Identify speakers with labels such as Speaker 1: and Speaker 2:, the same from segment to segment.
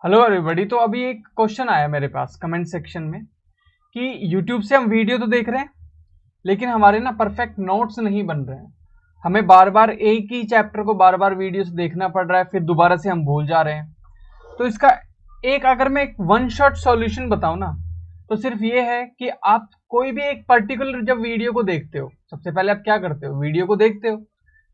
Speaker 1: Hello everybody. तो अभी एक क्वेश्चन आया मेरे पास कमेंट सेक्शन में कि YouTube से हम वीडियो तो देख रहे हैं लेकिन हमारे ना परफेक्ट नोट्स नहीं बन रहे हैं। हमें बार बार एक ही चैप्टर को बार बार वीडियो से देखना पड़ रहा है, फिर दोबारा से हम भूल जा रहे हैं। तो इसका एक अगर मैं एक वन शॉट सॉल्यूशन बताऊं ना, तो सिर्फ ये है कि आप कोई भी एक पर्टिकुलर जब वीडियो को देखते हो, सबसे पहले आप क्या करते हो, वीडियो को देखते हो।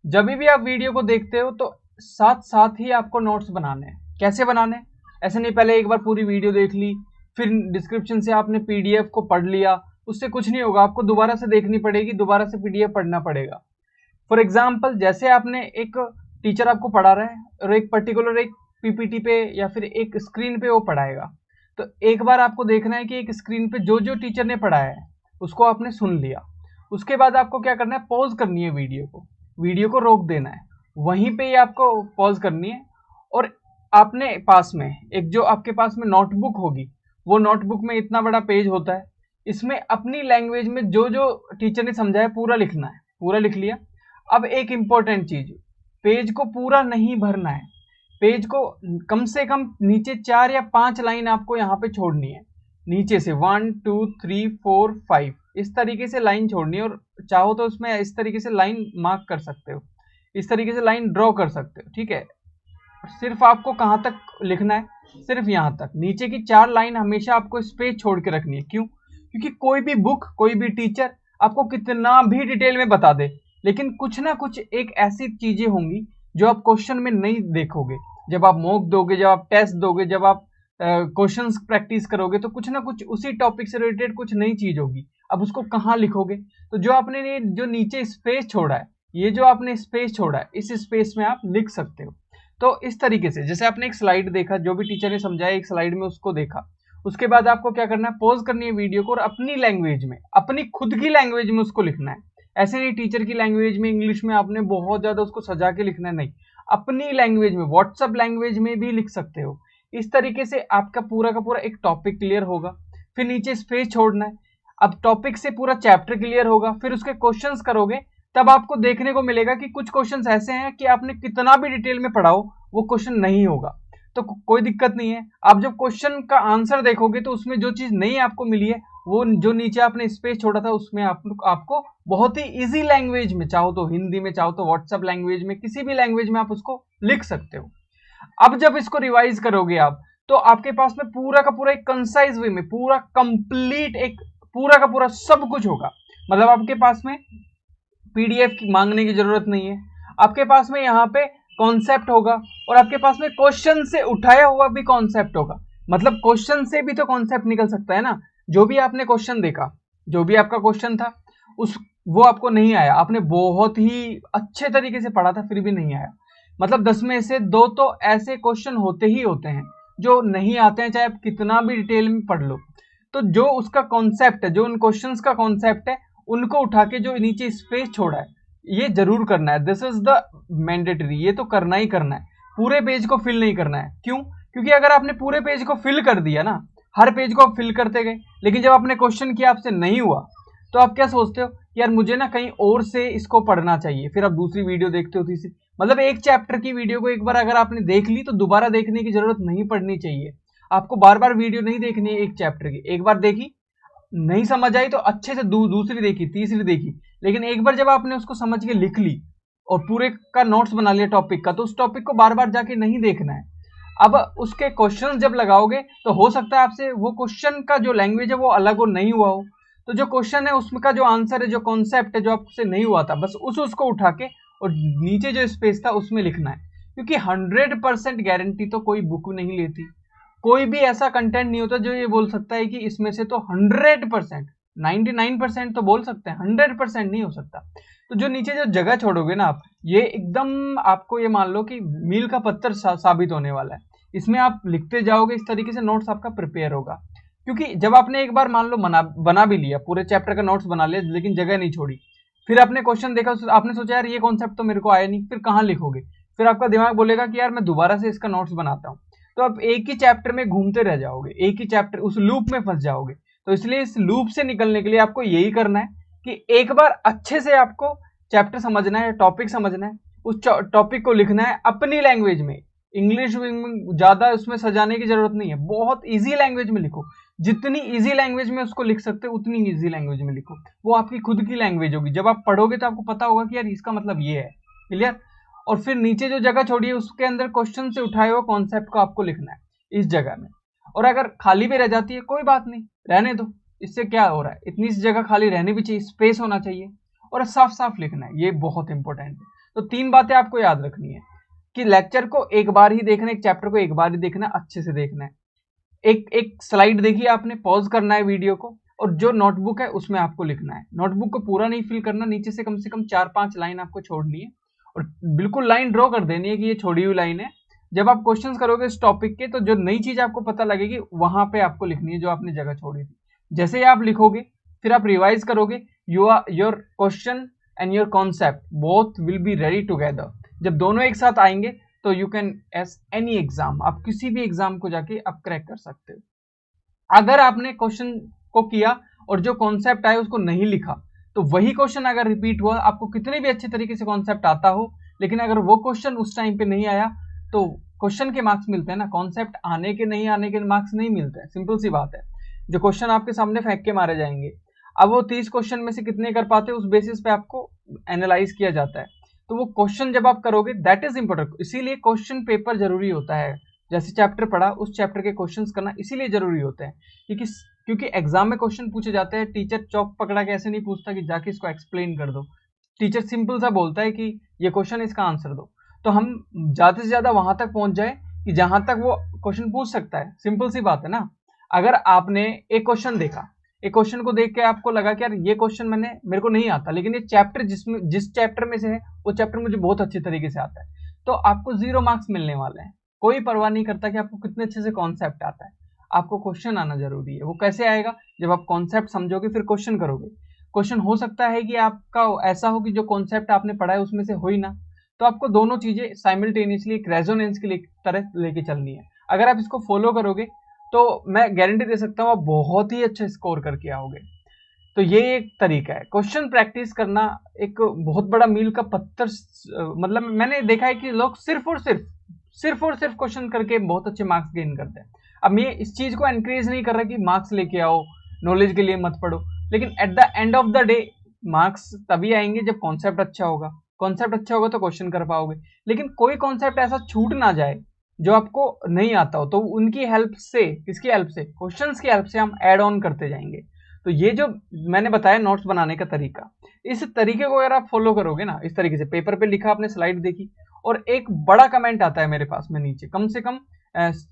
Speaker 1: जब भी आप वीडियो को देखते हो तो साथ साथ ही आपको नोट्स बनाने हैं। कैसे बनाने हैं? ऐसे नहीं पहले एक बार पूरी वीडियो देख ली, फिर डिस्क्रिप्शन से आपने पीडीएफ को पढ़ लिया, उससे कुछ नहीं होगा। आपको दोबारा से देखनी पड़ेगी, दोबारा से पीडीएफ पढ़ना पड़ेगा। फॉर एग्जाम्पल, जैसे आपने एक टीचर आपको पढ़ा रहा है और एक पर्टिकुलर एक पीपीटी पे या फिर एक स्क्रीन पे वो पढ़ाएगा, तो एक बार आपको देखना है कि एक स्क्रीन पे जो जो टीचर ने पढ़ाया है उसको आपने सुन लिया। उसके बाद आपको क्या करना है, पॉज करनी है वीडियो को रोक देना है, वहीं पे ही आपको पॉज करनी है। और आपने पास में एक जो आपके पास में नोटबुक होगी, वो नोटबुक में इतना बड़ा पेज होता है, इसमें अपनी लैंग्वेज में जो जो टीचर ने समझाया पूरा लिखना है। पूरा लिख लिया। अब एक इंपॉर्टेंट चीज, पेज को पूरा नहीं भरना है, पेज को कम से कम नीचे 4 या 5 लाइन आपको यहाँ पे छोड़नी है। नीचे से 1 2 3 4 5 इस तरीके से लाइन छोड़नी है। और चाहो तो उसमें इस तरीके से लाइन मार्क कर सकते हो, इस तरीके से लाइन ड्रॉ कर सकते हो, ठीक है। सिर्फ आपको कहाँ तक लिखना है, सिर्फ यहाँ तक। नीचे की 4 लाइन हमेशा आपको स्पेस छोड़ के रखनी है। क्यों? क्योंकि कोई भी बुक, कोई भी टीचर आपको कितना भी डिटेल में बता दे, लेकिन कुछ ना कुछ एक ऐसी चीजें होंगी जो आप क्वेश्चन में नहीं देखोगे। जब आप मॉक दोगे, जब आप टेस्ट दोगे, जब आप क्वेश्चंस प्रैक्टिस करोगे, तो कुछ ना कुछ उसी टॉपिक से रिलेटेड कुछ नई चीज होगी। अब उसको कहाँ लिखोगे? तो जो आपने जो नीचे स्पेस छोड़ा है, ये जो आपने स्पेस छोड़ा है, इस स्पेस में आप लिख सकते हो। तो इस तरीके से, जैसे आपने एक स्लाइड देखा, जो भी टीचर ने समझाया एक स्लाइड में उसको देखा, उसके बाद आपको क्या करना है, पॉज करनी है वीडियो को और अपनी लैंग्वेज में, अपनी खुद की लैंग्वेज में उसको लिखना है। ऐसे नहीं टीचर की लैंग्वेज में, इंग्लिश में आपने बहुत ज्यादा उसको सजा के लिखना है, नहीं, अपनी लैंग्वेज में, व्हाट्सएप लैंग्वेज में भी लिख सकते हो। इस तरीके से आपका पूरा का पूरा एक टॉपिक क्लियर होगा। फिर नीचे स्पेस छोड़ना है। अब टॉपिक से पूरा चैप्टर क्लियर होगा, फिर उसके क्वेश्चंस करोगे, तब आपको देखने को मिलेगा कि कुछ क्वेश्चंस ऐसे हैं कि आपने कितना भी डिटेल में पढ़ाओ वो क्वेश्चन नहीं होगा। तो कोई दिक्कत नहीं है। आप जब क्वेश्चन का आंसर देखोगे तो उसमें जो चीज नहीं आपको मिली है, वो जो नीचे आपने स्पेस छोड़ा था, उसमें आपको बहुत ही इजी लैंग्वेज में, चाहो तो हिंदी में, चाहो तो व्हाट्सएप लैंग्वेज में, किसी भी लैंग्वेज में आप उसको लिख सकते हो। अब जब इसको रिवाइज करोगे आप, तो आपके पास में पूरा का पूरा एक कंसाइज वे में, पूरा कंप्लीट एक पूरा का पूरा सब कुछ होगा। मतलब आपके पास में पीडीएफ की मांगने की जरूरत नहीं है, आपके पास में यहाँ पे कॉन्सेप्ट होगा और आपके पास में क्वेश्चन से उठाया हुआ भी कॉन्सेप्ट होगा। मतलब क्वेश्चन से भी तो कॉन्सेप्ट निकल सकता है ना। जो भी आपने क्वेश्चन देखा, जो भी आपका क्वेश्चन था, उस वो आपको नहीं आया, आपने बहुत ही अच्छे तरीके से पढ़ा था, फिर भी नहीं आया, मतलब 10 में से 2 तो ऐसे क्वेश्चन होते ही होते हैं जो नहीं आते हैं, चाहे आप कितना भी डिटेल में पढ़ लो। तो जो उसका कॉन्सेप्ट है, जो उन क्वेश्चंस का कॉन्सेप्ट है, उनको उठा के जो नीचे स्पेस छोड़ा है, ये जरूर करना है। दिस इज द मैंडेटरी, ये तो करना ही करना है। पूरे पेज को फिल नहीं करना है। क्यों? क्योंकि अगर आपने पूरे पेज को फिल कर दिया ना, हर पेज को आप फिल करते गए, लेकिन जब आपने क्वेश्चन किया आपसे नहीं हुआ, तो आप क्या सोचते हो, यार मुझे ना कहीं और से इसको पढ़ना चाहिए, फिर आप दूसरी वीडियो देखते हो, तीसरी। मतलब एक चैप्टर की वीडियो को एक बार अगर आपने देख ली तो दोबारा देखने की जरूरत नहीं पड़नी चाहिए। आपको बार बार वीडियो नहीं देखनी है एक चैप्टर की। एक बार देखी, नहीं समझ आई तो अच्छे से दूसरी देखी, तीसरी देखी, लेकिन एक बार जब आपने उसको समझ के लिख ली और पूरे का नोट्स बना लिया टॉपिक का, तो उस टॉपिक को बार बार जाके नहीं देखना है। अब उसके क्वेश्चंस जब लगाओगे तो हो सकता है आपसे वो क्वेश्चन का जो लैंग्वेज है वो अलग हो, नहीं हुआ हो, तो जो क्वेश्चन है उसमें का जो आंसर है, जो कॉन्सेप्ट है, जो आपसे नहीं हुआ था, बस उसको उठा के और नीचे जो स्पेस था उसमें लिखना है। क्योंकि 100% गारंटी तो कोई बुक नहीं लेती, कोई भी ऐसा कंटेंट नहीं होता जो ये बोल सकता है कि इसमें से तो 100%, 99% तो बोल सकते हैं, 100% नहीं हो सकता। तो जो नीचे जो जगह छोड़ोगे ना आप, ये एकदम आपको ये मान लो कि मील का पत्थर साबित होने वाला है। इसमें आप लिखते जाओगे, इस तरीके से नोट्स आपका प्रिपेयर होगा। क्योंकि जब आपने एक बार मान लो बना भी लिया, पूरे चैप्टर का नोट्स बना लिया, लेकिन जगह नहीं छोड़ी, फिर आपने क्वेश्चन देखा, आपने सोचा यार ये कॉन्सेप्ट तो मेरे को आया नहीं, फिर कहाँ लिखोगे? फिर आपका दिमाग बोलेगा कि यार मैं दोबारा से इसका नोट्स बनाता हूँ। तो आप एक ही चैप्टर में घूमते रह जाओगे, एक ही चैप्टर, उस लूप में फंस जाओगे। तो इसलिए इस लूप से निकलने के लिए आपको यही करना है कि एक बार अच्छे से आपको चैप्टर समझना है, टॉपिक समझना है, उस टॉपिक को लिखना है अपनी लैंग्वेज में, इंग्लिश ज्यादा उसमें सजाने की जरूरत नहीं है, बहुत इजी लैंग्वेज में लिखो। जितनी इजी लैंग्वेज में उसको लिख सकते हो उतनी इजी लैंग्वेज में लिखो, वो आपकी खुद की लैंग्वेज होगी। जब आप पढ़ोगे तो आपको पता होगा कि यार इसका मतलब ये है। क्लियर? और फिर नीचे जो जगह छोड़ी है उसके अंदर क्वेश्चन से उठाए हुए कॉन्सेप्ट को आपको लिखना है इस जगह में। और अगर खाली भी रह जाती है कोई बात नहीं, रहने दो, इससे क्या हो रहा है, इतनी सी जगह खाली रहनी भी चाहिए, स्पेस होना चाहिए, और साफ साफ लिखना है, ये बहुत इंपॉर्टेंट है। तो 3 बातें आपको याद रखनी है कि लेक्चर को एक बार ही देखना है, एक चैप्टर को एक बार ही देखना है, अच्छे से देखना है। एक स्लाइड देखिए आपने, पॉज करना है वीडियो को, और जो नोटबुक है उसमें आपको लिखना है। नोटबुक को पूरा नहीं फिल करना, नीचे से कम 4-5 लाइन आपको छोड़नी है, और बिल्कुल लाइन ड्रॉ कर देनी है कि ये छोड़ी हुई लाइन है। जब आप क्वेश्चंस करोगे इस टॉपिक के, तो जो नई चीज आपको पता लगेगी वहां पे आपको लिखनी है जो आपने जगह छोड़ी थी। जैसे ही आप लिखोगे फिर आप रिवाइज करोगे, your question and your concept both will be ready together. जब दोनों एक साथ आएंगे तो you can S any exam, आप किसी भी एग्जाम को जाके आप क्रैक कर सकते हो। अगर आपने क्वेश्चन को किया और जो कॉन्सेप्ट आया उसको नहीं लिखा, तो वही क्वेश्चन अगर रिपीट हुआ, आपको कितने भी अच्छे तरीके से कॉन्सेप्ट आता हो, लेकिन अगर वो क्वेश्चन उस टाइम पे नहीं आया तो क्वेश्चन के मार्क्स मिलते हैं ना, कॉन्सेप्ट आने के नहीं आने के मार्क्स नहीं मिलते हैं। सिंपल सी बात है, जो क्वेश्चन आपके सामने फेंक के मारे जाएंगे, अब वो 30 क्वेश्चन में से कितने कर पाते हैं उस बेसिस पे आपको एनालाइज किया जाता है। तो वो क्वेश्चन जब आप करोगे दैट इज इंपॉर्टेंट, इसीलिए क्वेश्चन पेपर जरूरी होता है। जैसे चैप्टर पढ़ा उस चैप्टर के क्वेश्चंस करना इसीलिए जरूरी होते हैं, क्योंकि एग्जाम में क्वेश्चन पूछे जाते हैं। टीचर चौक पकड़ा के ऐसे नहीं पूछता कि जाके इसको एक्सप्लेन कर दो, टीचर सिंपल सा बोलता है कि ये क्वेश्चन, इसका आंसर दो। तो हम ज्यादा से ज्यादा वहां तक पहुंच जाए कि जहां तक वो क्वेश्चन पूछ सकता है। सिंपल सी बात है ना। अगर आपने एक क्वेश्चन देखा, एक क्वेश्चन को देख के आपको लगा कि यार ये क्वेश्चन मेरे को नहीं आता, लेकिन ये चैप्टर जिस चैप्टर में से है वो चैप्टर मुझे बहुत अच्छे तरीके से आता है, तो आपको 0 मार्क्स मिलने वाले हैं। कोई परवाह नहीं करता कि आपको कितने अच्छे से कॉन्सेप्ट आता है, आपको क्वेश्चन आना जरूरी है। वो कैसे आएगा? जब आप कॉन्सेप्ट समझोगे फिर क्वेश्चन करोगे। क्वेश्चन हो सकता है कि आपका ऐसा हो कि जो कॉन्सेप्ट आपने पढ़ा है उसमें से हो ही ना, तो आपको दोनों चीजें साइमल्टेनियसली एक रेजोनेंस की तरह लेके चलनी है। अगर आप इसको फॉलो करोगे तो मैं गारंटी दे सकता हूँ आप बहुत ही अच्छा स्कोर करके आओगे। तो ये एक तरीका है। क्वेश्चन प्रैक्टिस करना एक बहुत बड़ा मील का पत्थर, मतलब मैंने देखा है कि लोग सिर्फ और सिर्फ क्वेश्चन करके बहुत अच्छे मार्क्स गेन करते हैं। अब मैं इस चीज को एनकरेज नहीं कर रहा कि मार्क्स लेके आओ, नॉलेज के लिए मत पढ़ो, लेकिन at the end of the day marks तभी आएंगे जब कॉन्सेप्ट अच्छा होगा। कॉन्सेप्ट अच्छा होगा तो क्वेश्चन कर पाओगे। लेकिन कोई कॉन्सेप्ट ऐसा छूट ना जाए जो आपको नहीं आता हो, तो उनकी हेल्प से, किसकी हेल्प से? क्वेश्चंस की हेल्प से हम ऐड ऑन करते जाएंगे। तो ये जो मैंने बताया नोट्स बनाने का तरीका, इस तरीके को अगर आप फॉलो करोगे ना, इस तरीके से पेपर पे लिखा, आपने स्लाइड देखी, और एक बड़ा कमेंट आता है मेरे पास में नीचे, कम से कम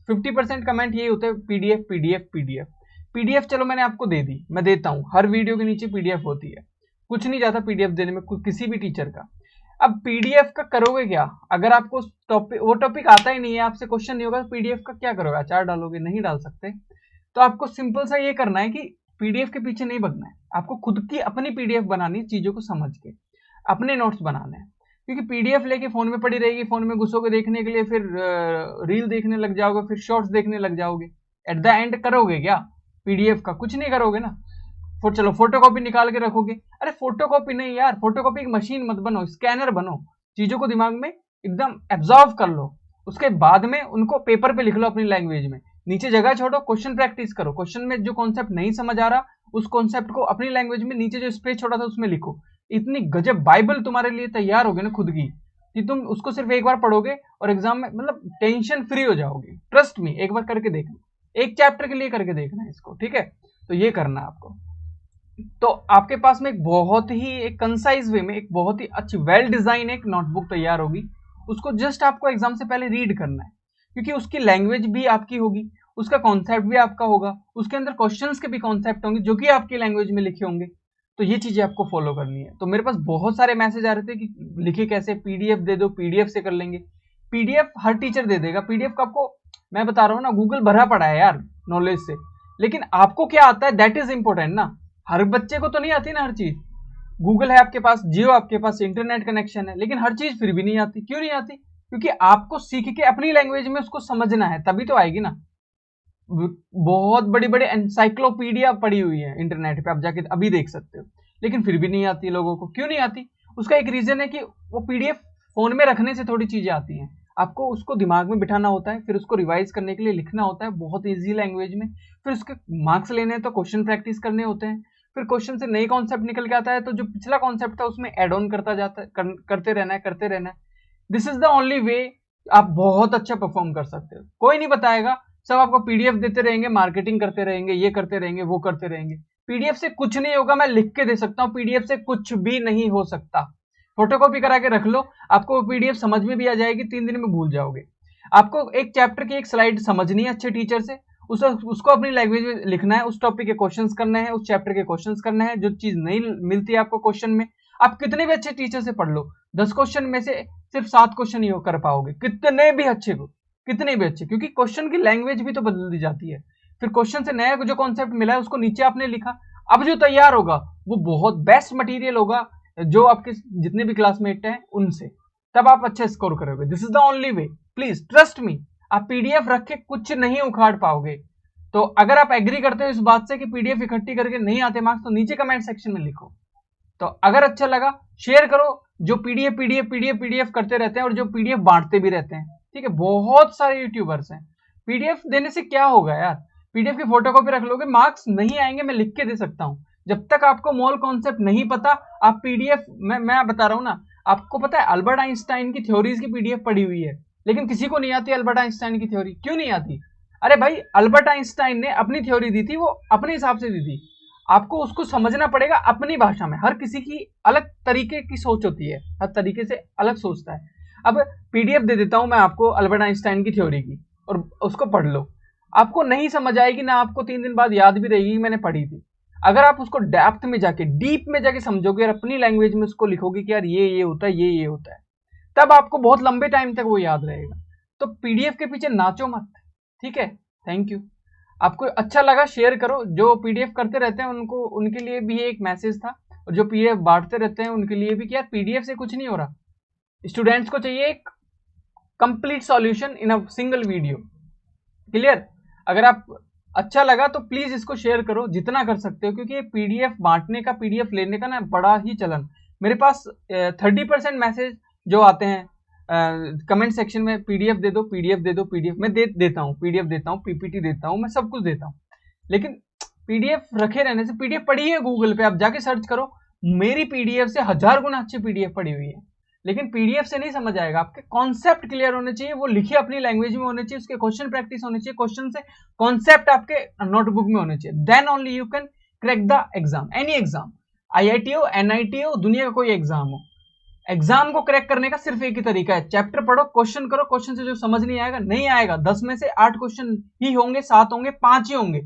Speaker 1: 50% कमेंट यही होता है, पीडीएफ पीडीएफ पीडीएफ पीडीएफ। चलो मैंने आपको दे दी, मैं देता हूँ, हर वीडियो के नीचे पीडीएफ होती है, कुछ नहीं जाता पीडीएफ देने में किसी भी टीचर का। अब पीडीएफ का करोगे क्या? अगर आपको वो टॉपिक आता ही नहीं है, आपसे क्वेश्चन नहीं होगा, तो पीडीएफ का क्या करोगे? अचार डालोगे? नहीं डाल सकते। तो आपको सिंपल सा ये करना है कि पीडीएफ के पीछे नहीं भगना है, आपको खुद की अपनी पीडीएफ बनानी है, चीजों को समझ के अपने नोट्स बनाने हैं। क्योंकि पीडीएफ लेके फोन में पड़ी रहेगी, फोन में घुसोगे देखने के लिए, फिर रील देखने लग जाओगे, फिर शॉर्ट्स देखने लग जाओगे, एट द एंड करोगे क्या? पीडीएफ का कुछ नहीं करोगे ना। चलो फोटोकॉपी निकाल के रखोगे, अरे फोटोकॉपी नहीं यार, फोटोकॉपी की मशीन मत बनो, स्कैनर बनो, चीजों को दिमाग में एकदम एब्जॉर्व कर लो, उसके बाद में उनको पेपर पे लिख लो अपनी लैंग्वेज में, नीचे जगह छोड़ो, क्वेश्चन प्रैक्टिस करो, क्वेश्चन में जो कॉन्सेप्ट नहीं समझ आ रहा उस कॉन्सेप्ट को अपनी लैंग्वेज में नीचे जो स्पेस छोड़ा था उसमें लिखो। इतनी गजब बाइबल तुम्हारे लिए तैयार होगी ना खुद की, कि तुम उसको सिर्फ एक बार पढ़ोगे और एग्जाम में मतलब टेंशन फ्री हो जाओगे। ट्रस्ट मी, एक बार करके देखना, एक चैप्टर के लिए करके देखना है इसको, ठीक है? तो ये करना आपको। तो आपके पास में एक बहुत ही एक कंसाइज वे में एक बहुत ही अच्छी वेल डिजाइन एक नोटबुक तैयार होगी, उसको जस्ट आपको एग्जाम से पहले रीड करना है, क्योंकि उसकी लैंग्वेज भी आपकी होगी, उसका कॉन्सेप्ट भी आपका होगा, उसके अंदर क्वेश्चंस के भी कॉन्सेप्ट होंगे जो कि आपकी लैंग्वेज में लिखे होंगे। तो ये चीजें आपको फॉलो करनी है। तो मेरे पास बहुत सारे मैसेज आ रहे थे कि लिखे कैसे, पीडीएफ दे दो, पीडीएफ से कर लेंगे। पीडीएफ हर टीचर दे देगा, पीडीएफ का आपको मैं बता रहा हूँ ना, गूगल भरा पड़ा है यार नॉलेज से, लेकिन आपको क्या आता है दैट इज इंपॉर्टेंट ना। हर बच्चे को तो नहीं आती ना हर चीज। गूगल है आपके पास, जियो आपके पास, इंटरनेट कनेक्शन है, लेकिन हर चीज फिर भी नहीं आती। क्यों नहीं आती? क्योंकि आपको सीख के अपनी लैंग्वेज में उसको समझना है, तभी तो आएगी ना। बहुत बड़ी बड़ी एनसाइक्लोपीडिया पड़ी हुई है इंटरनेट पे, आप जाके अभी देख सकते हो, लेकिन फिर भी नहीं आती लोगों को। क्यों नहीं आती? उसका एक रीजन है कि वो पीडीएफ फोन में रखने से थोड़ी चीजें आती हैं, आपको उसको दिमाग में बिठाना होता है, फिर उसको रिवाइज करने के लिए लिखना होता है बहुत इजी लैंग्वेज में, फिर उसके मार्क्स लेने हैं तो क्वेश्चन प्रैक्टिस करने होते हैं, फिर क्वेश्चन से नई कॉन्सेप्ट निकल के आता है तो जो पिछला कॉन्सेप्ट था उसमें एड ऑन करता जाता है, करते रहना है। This is the only way आप बहुत अच्छा परफॉर्म कर सकते हो। कोई नहीं बताएगा, सब आपको पीडीएफ देते रहेंगे, मार्केटिंग करते रहेंगे, ये करते रहेंगे, वो करते रहेंगे। पीडीएफ से कुछ नहीं होगा, मैं लिख के दे सकता हूँ, पीडीएफ से कुछ भी नहीं हो सकता। फोटोकॉपी करा के रख लो, आपको पीडीएफ समझ में भी आ जाएगी, 3 दिन में भूल जाओगे। आपको एक चैप्टर की एक स्लाइड समझनी है अच्छे टीचर से, उसको अपनी लैंग्वेज में लिखना है, उस टॉपिक के क्वेश्चंस करने हैं, उस चैप्टर के क्वेश्चंस करने हैं। जो चीज नहीं मिलती है आपको क्वेश्चन में, आप कितने भी अच्छे टीचर से पढ़ लो, 10 क्वेश्चन में से सिर्फ 7 क्वेश्चन ही कर पाओगे, कितने भी अच्छे को, कितने भी अच्छे, क्योंकि क्वेश्चन की लैंग्वेज भी तो बदल दी जाती है। फिर क्वेश्चन से नया जो कॉन्सेप्ट मिला है उसको नीचे आपने लिखा, अब जो तैयार होगा वो बहुत बेस्ट मटेरियल होगा जो आपके जितने भी क्लासमेट हैं उनसे, तब आप अच्छा स्कोर करोगे। This is the only way, please trust me. आप पीडीएफ रख के कुछ नहीं उखाड़ पाओगे। तो अगर आप एग्री करते हो इस बात से कि पीडीएफ इकट्ठी करके नहीं आते मार्क्स, तो नीचे कमेंट सेक्शन में लिखो। तो अगर अच्छा लगा शेयर करो, जो पीडीएफ करते रहते हैं और जो पीडीएफ बांटते भी रहते हैं, ठीक है, बहुत सारे यूट्यूबर्स हैं। पीडीएफ देने से क्या होगा यार, पीडीएफ की फोटोकॉपी रख लोगे, मार्क्स नहीं आएंगे, मैं लिख के दे सकता हूं। जब तक आपको मोल कॉन्सेप्ट नहीं पता, आप पीडीएफ, मैं बता रहा हूं ना, आपको पता है अल्बर्ट आइंस्टाइन की थ्योरीज की पीडीएफ पड़ी हुई है, लेकिन किसी को नहीं आती अल्बर्ट आइंस्टाइन की थ्योरी। क्यों नहीं आती? अरे भाई, अल्बर्ट आइंस्टाइन ने अपनी थ्योरी दी थी, वो अपने हिसाब से दी थी, आपको उसको समझना पड़ेगा अपनी भाषा में। हर किसी की अलग तरीके की सोच होती है, हर तरीके से अलग सोचता है। अब पीडीएफ दे देता हूं मैं आपको अल्बर्ट आइंस्टाइन की थ्योरी की, और उसको पढ़ लो, आपको नहीं समझ आएगी ना, आपको 3 दिन बाद याद भी रहेगी मैंने पढ़ी थी। अगर आप उसको डेप्थ में जाके, डीप में जाके समझोगे और अपनी लैंग्वेज में उसको लिखोगे कि यार ये होता है, ये होता है, तब आपको बहुत लंबे टाइम तक वो याद रहेगा। तो पीडीएफ के पीछे नाचो मत, ठीक है। Thank you. आपको अच्छा लगा शेयर करो, जो पीडीएफ करते रहते हैं उनको, उनके लिए भी एक मैसेज था, और जो पीडीएफ बांटते रहते हैं उनके लिए भी कि यार पीडीएफ से कुछ नहीं हो रहा, स्टूडेंट्स को चाहिए एक complete solution in a single video. Clear? अगर आप अच्छा लगा तो प्लीज इसको शेयर करो जितना कर सकते हो, क्योंकि पीडीएफ बांटने का, पीडीएफ लेने का ना बड़ा ही चलन। मेरे पास 30% मैसेज जो आते हैं कमेंट सेक्शन में, पीडीएफ दे दो, पीडीएफ दे दो, पीडीएफ मैं देता हूँ, पीडीएफ देता हूँ, पीपीटी देता हूँ, मैं सब कुछ देता हूँ। लेकिन पीडीएफ रखे रहने से, पीडीएफ पड़ी है गूगल पे, आप जाके सर्च करो, मेरी पीडीएफ से 1000 गुना अच्छी पीडीएफ पड़ी हुई है। लेकिन पीडीएफ से नहीं समझ आएगा, आपके कॉन्सेप्ट क्लियर होने चाहिए, वो लिखे अपनी लैंग्वेज में होने चाहिए, उसके क्वेश्चन प्रैक्टिस होने चाहिए, क्वेश्चन से कॉन्सेप्ट आपके नोटबुक में होने चाहिए, then only you can crack the exam, any exam, IIT हो, एनआईटी हो, दुनिया का कोई एग्जाम हो। एग्जाम को क्रैक करने का सिर्फ एक ही तरीका है, चैप्टर पढ़ो, क्वेश्चन करो, क्वेश्चन से जो समझ नहीं आएगा नहीं आएगा, 10 में से 8 क्वेश्चन ही होंगे, 7 होंगे, 5 ही होंगे,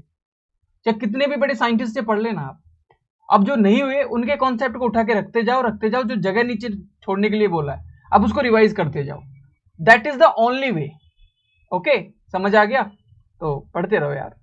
Speaker 1: चाहे कितने भी बड़े साइंटिस्ट से पढ़ लेना आप। अब जो नहीं हुए उनके कॉन्सेप्ट को उठा के रखते जाओ, जो जगह नीचे छोड़ने के लिए बोला है अब उसको रिवाइज करते जाओ, that is the only way. Okay, समझ आ गया? तो पढ़ते रहो यार।